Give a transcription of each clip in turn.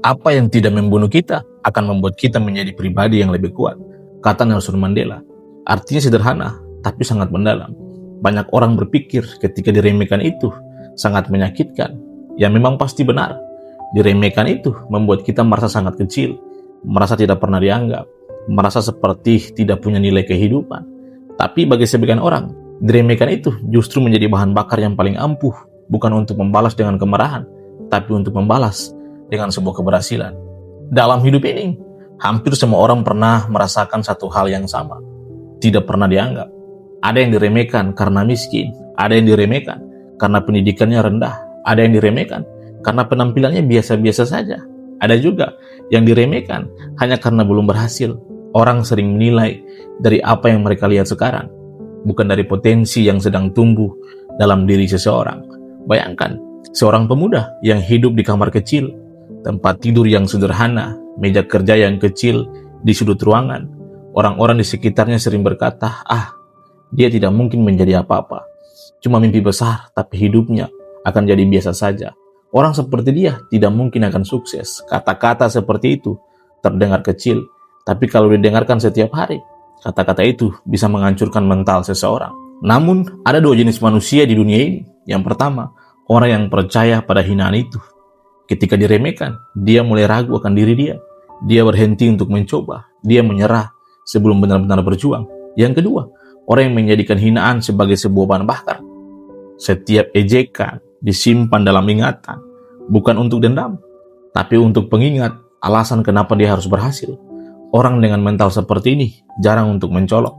Apa yang tidak membunuh kita akan membuat kita menjadi pribadi yang lebih kuat, kata Nelson Mandela. Artinya sederhana, tapi sangat mendalam. Banyak orang berpikir ketika diremehkan itu sangat menyakitkan. Ya memang pasti benar. Diremehkan itu membuat kita merasa sangat kecil, merasa tidak pernah dianggap, merasa seperti tidak punya nilai kehidupan. Tapi bagi sebagian orang, diremehkan itu justru menjadi bahan bakar yang paling ampuh, bukan untuk membalas dengan kemarahan, tapi untuk membalas dengan sebuah keberhasilan. Dalam hidup ini, hampir semua orang pernah merasakan satu hal yang sama. Tidak pernah dianggap. Ada yang diremehkan karena miskin, ada yang diremehkan karena pendidikannya rendah, ada yang diremehkan karena penampilannya biasa-biasa saja. Ada juga yang diremehkan hanya karena belum berhasil. Orang sering menilai dari apa yang mereka lihat sekarang, bukan dari potensi yang sedang tumbuh dalam diri seseorang. Bayangkan, seorang pemuda yang hidup di kamar kecil, tempat tidur yang sederhana, meja kerja yang kecil di sudut ruangan. Orang-orang di sekitarnya sering berkata, dia tidak mungkin menjadi apa-apa. Cuma mimpi besar, tapi hidupnya akan jadi biasa saja. Orang seperti dia tidak mungkin akan sukses. Kata-kata seperti itu terdengar kecil, tapi kalau didengarkan setiap hari, kata-kata itu bisa menghancurkan mental seseorang. Namun, ada dua jenis manusia di dunia ini. Yang pertama, orang yang percaya pada hinaan itu. Ketika diremehkan, dia mulai ragu akan diri dia. Dia berhenti untuk mencoba. Dia menyerah sebelum benar-benar berjuang. Yang kedua, orang yang menjadikan hinaan sebagai sebuah bahan bakar. Setiap ejekan disimpan dalam ingatan, bukan untuk dendam, tapi untuk pengingat alasan kenapa dia harus berhasil. Orang dengan mental seperti ini jarang untuk mencolok.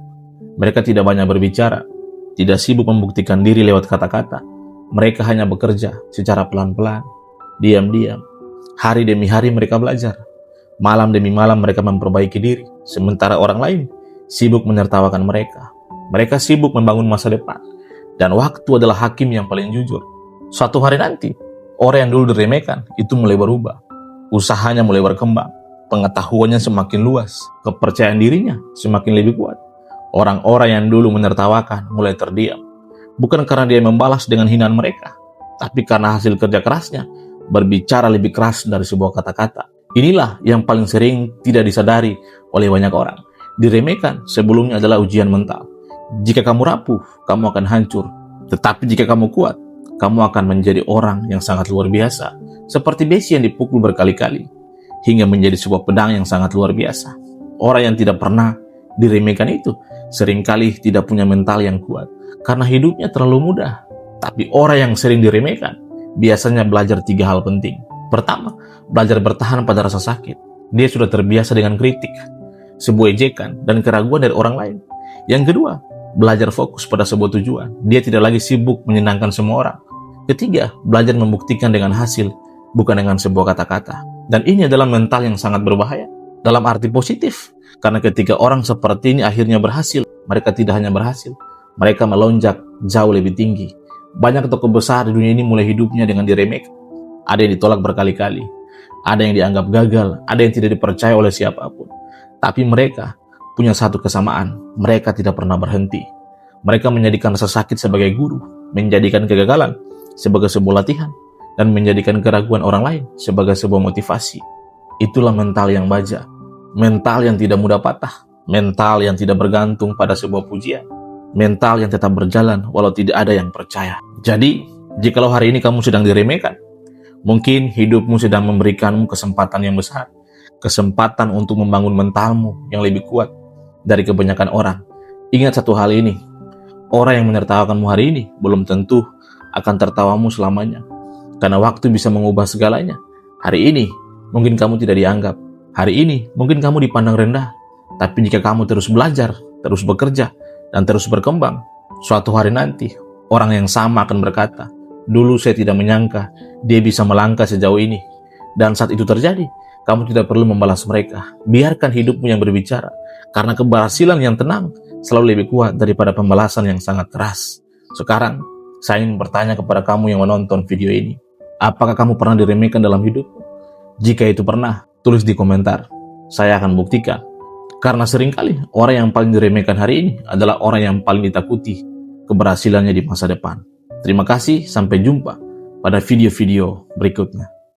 Mereka tidak banyak berbicara, tidak sibuk membuktikan diri lewat kata-kata. Mereka hanya bekerja secara pelan-pelan, diam-diam. Hari demi hari mereka belajar. Malam demi malam mereka memperbaiki diri. Sementara orang lain sibuk menertawakan mereka. Mereka sibuk membangun masa depan. Dan waktu adalah hakim yang paling jujur. Suatu hari nanti, orang yang dulu diremehkan itu mulai berubah. Usahanya mulai berkembang. Pengetahuannya semakin luas. Kepercayaan dirinya semakin lebih kuat. Orang-orang yang dulu menertawakan mulai terdiam. Bukan karena dia membalas dengan hinaan mereka, tapi karena hasil kerja kerasnya berbicara lebih keras dari sebuah kata-kata. Inilah yang paling sering tidak disadari oleh banyak orang. Diremehkan sebelumnya adalah ujian mental. Jika kamu rapuh, kamu akan hancur. Tetapi jika kamu kuat, kamu akan menjadi orang yang sangat luar biasa. Seperti besi yang dipukul berkali-kali, hingga menjadi sebuah pedang yang sangat luar biasa. Orang yang tidak pernah diremehkan itu seringkali tidak punya mental yang kuat, karena hidupnya terlalu mudah. Tapi orang yang sering diremehkan biasanya belajar 3 hal penting. Pertama, belajar bertahan pada rasa sakit. Dia sudah terbiasa dengan kritik, sebuah ejekan, dan keraguan dari orang lain. Yang kedua, belajar fokus pada sebuah tujuan. Dia tidak lagi sibuk menyenangkan semua orang. Ketiga, belajar membuktikan dengan hasil, bukan dengan sebuah kata-kata. Dan ini adalah mental yang sangat berbahaya, dalam arti positif. Karena ketika orang seperti ini akhirnya berhasil, mereka tidak hanya berhasil, mereka melonjak jauh lebih tinggi. Banyak tokoh besar di dunia ini mulai hidupnya dengan diremehkan. Ada yang ditolak berkali-kali, ada yang dianggap gagal, ada yang tidak dipercaya oleh siapapun. Tapi mereka punya satu kesamaan, mereka tidak pernah berhenti. Mereka menjadikan rasa sakit sebagai guru, menjadikan kegagalan sebagai sebuah latihan, dan menjadikan keraguan orang lain sebagai sebuah motivasi. Itulah mental yang baja, mental yang tidak mudah patah, mental yang tidak bergantung pada sebuah pujian, mental yang tetap berjalan walau tidak ada yang percaya. Jadi, jikalau hari ini kamu sedang diremehkan, mungkin hidupmu sedang memberikanmu kesempatan yang besar, kesempatan untuk membangun mentalmu yang lebih kuat dari kebanyakan orang. Ingat satu hal ini, orang yang menertawakanmu hari ini belum tentu akan tertawamu selamanya, karena waktu bisa mengubah segalanya. Hari ini mungkin kamu tidak dianggap, hari ini mungkin kamu dipandang rendah, tapi jika kamu terus belajar, terus bekerja, dan terus berkembang, suatu hari nanti orang yang sama akan berkata, dulu saya tidak menyangka dia bisa melangkah sejauh ini. Dan saat itu terjadi, kamu tidak perlu membalas mereka. Biarkan hidupmu yang berbicara, karena keberhasilan yang tenang selalu lebih kuat daripada pembalasan yang sangat keras. Sekarang, saya ingin bertanya kepada kamu yang menonton video ini, apakah kamu pernah diremehkan dalam hidupmu? Jika itu pernah, tulis di komentar. Saya akan buktikan. Karena seringkali orang yang paling diremehkan hari ini adalah orang yang paling ditakuti keberhasilannya di masa depan. Terima kasih, sampai jumpa pada video-video berikutnya.